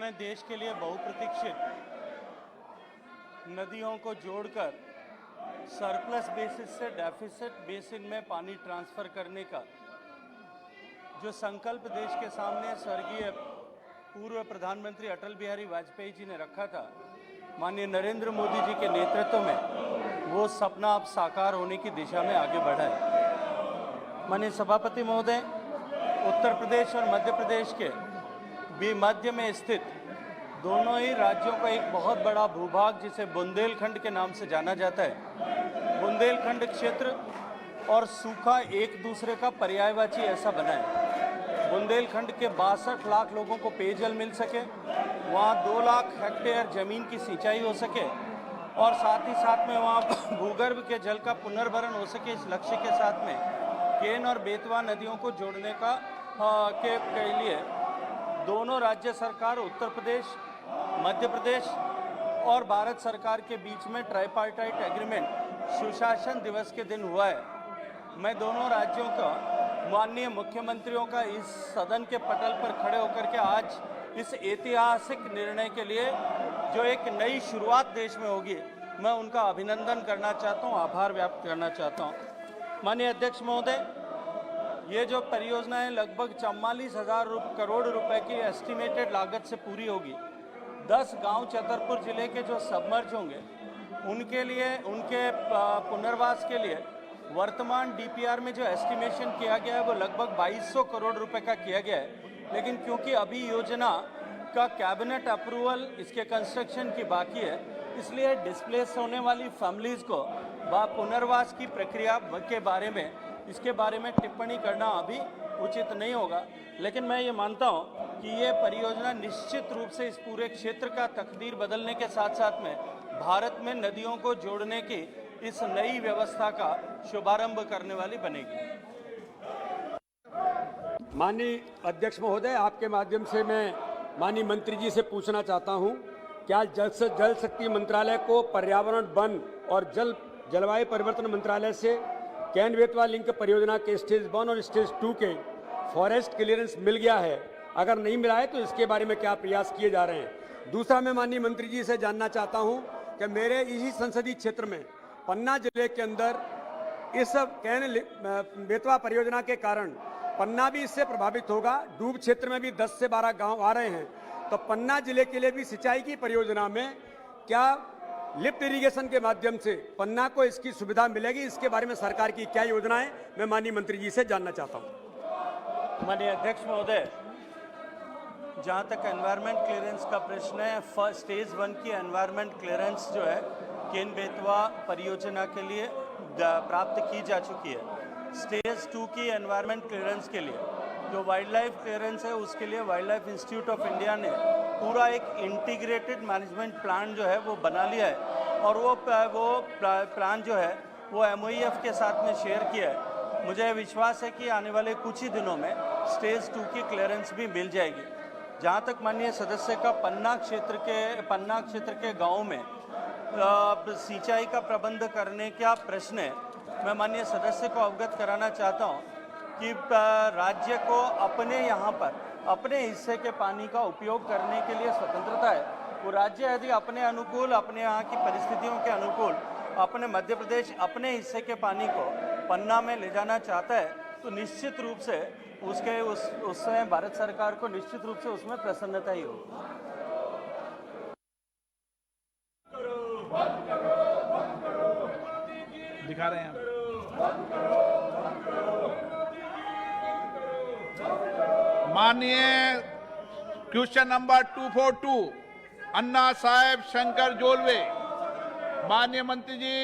ने देश के लिए बहुप्रतीक्षित नदियों को जोड़कर सरप्लस बेसिस से डेफिसिट बेसिन में पानी ट्रांसफ़र करने का जो संकल्प देश के सामने स्वर्गीय पूर्व प्रधानमंत्री अटल बिहारी वाजपेयी जी ने रखा था, माननीय नरेंद्र मोदी जी के नेतृत्व में वो सपना अब साकार होने की दिशा में आगे बढ़ा है। माननीय सभापति महोदय, उत्तर प्रदेश और मध्य प्रदेश के भी मध्य में स्थित दोनों ही राज्यों का एक बहुत बड़ा भूभाग जिसे बुंदेलखंड के नाम से जाना जाता है, बुंदेलखंड क्षेत्र और सूखा एक दूसरे का पर्यायवाची ऐसा बना है। बुंदेलखंड के 62 लाख लोगों को पेयजल मिल सके, वहाँ 2 लाख हेक्टेयर जमीन की सिंचाई हो सके और साथ ही साथ में वहाँ भूगर्भ के जल का पुनर्भरण हो सके, इस लक्ष्य के साथ में केन और बेतवा नदियों को जोड़ने का के लिए दोनों राज्य सरकार, उत्तर प्रदेश, मध्य प्रदेश और भारत सरकार के बीच में ट्राइपार्टाइट एग्रीमेंट सुशासन दिवस के दिन हुआ है। मैं दोनों राज्यों का माननीय मुख्यमंत्रियों का इस सदन के पटल पर खड़े होकर के आज इस ऐतिहासिक निर्णय के लिए जो एक नई शुरुआत देश में होगी, मैं उनका अभिनंदन करना चाहता हूं, आभार व्यक्त करना चाहता हूं। माननीय अध्यक्ष महोदय, ये जो परियोजना है लगभग 44,000 करोड़ रुपए की एस्टिमेटेड लागत से पूरी होगी। 10 गांव छतरपुर जिले के जो सबमर्ज होंगे उनके लिए, उनके पुनर्वास के लिए वर्तमान डीपीआर में जो एस्टिमेशन किया गया है वो लगभग 2200 करोड़ रुपए का किया गया है। लेकिन क्योंकि अभी योजना का कैबिनेट अप्रूवल इसके कंस्ट्रक्शन की बाकी है, इसलिए डिस्प्लेस होने वाली फैमिलीज़ को पुनर्वास की प्रक्रिया के बारे में, इसके बारे में टिप्पणी करना अभी उचित नहीं होगा। लेकिन मैं ये मानता हूँ कि ये परियोजना निश्चित रूप से इस पूरे क्षेत्र का तकदीर बदलने के साथ साथ में भारत में नदियों को जोड़ने की इस नई व्यवस्था का शुभारंभ करने वाली बनेगी। माननीय अध्यक्ष महोदय, आपके माध्यम से मैं माननीय मंत्री जी से पूछना चाहता हूं, क्या जल शक्ति मंत्रालय को पर्यावरण, वन और जलवायु परिवर्तन मंत्रालय से केन बेतवा लिंक परियोजना के स्टेज 1 और स्टेज 2 के फॉरेस्ट क्लियरेंस मिल गया है? अगर नहीं मिला है तो इसके बारे में क्या प्रयास किए जा रहे हैं? दूसरा, मैं माननीय मंत्री जी से जानना चाहता हूं कि मेरे इसी संसदीय क्षेत्र में पन्ना जिले के अंदर इस केन बेतवा परियोजना के कारण पन्ना भी इससे प्रभावित होगा। डूब क्षेत्र में भी 10 से 12 गांव आ रहे हैं, तो पन्ना जिले के लिए भी सिंचाई की परियोजना में क्या लिफ्ट इरिगेशन के माध्यम से पन्ना को इसकी सुविधा मिलेगी? इसके बारे में सरकार की क्या योजना है, मैं माननीय मंत्री जी से जानना चाहता हूं। माननीय अध्यक्ष महोदय, जहां तक एनवायरमेंट क्लियरेंस का प्रश्न है, स्टेज 1 की एनवायरमेंट क्लियरेंस जो है केन बेतवा परियोजना के लिए प्राप्त की जा चुकी है। स्टेज 2 की एनवायरमेंट क्लियरेंस के लिए जो वाइल्ड लाइफ क्लियरेंस है, उसके लिए wild life institute of India ने पूरा एक इंटीग्रेटेड मैनेजमेंट प्लान जो है वो बना लिया है और वो प्लान जो है वो MOEF के साथ में शेयर किया है। मुझे विश्वास है कि आने वाले कुछ ही दिनों में स्टेज 2 की क्लियरेंस भी मिल जाएगी। जहाँ तक माननीय सदस्य का पन्ना क्षेत्र के गाँव में सिंचाई का प्रबंध करने का प्रश्न है, मैं माननीय सदस्य को अवगत कराना चाहता हूँ कि राज्य को अपने यहाँ पर अपने हिस्से के पानी का उपयोग करने के लिए स्वतंत्रता है। वो राज्य यदि अपने अनुकूल, अपने यहाँ की परिस्थितियों के अनुकूल अपने मध्य प्रदेश अपने हिस्से के पानी को पन्ना में ले जाना चाहता है तो निश्चित रूप से उसमें भारत सरकार को निश्चित रूप से उसमें प्रसन्नता ही होगी। दिखा रहे हैं माननीय क्वेश्चन नंबर 242 अन्ना साहेब शंकर जोलवे। माननीय मंत्री जी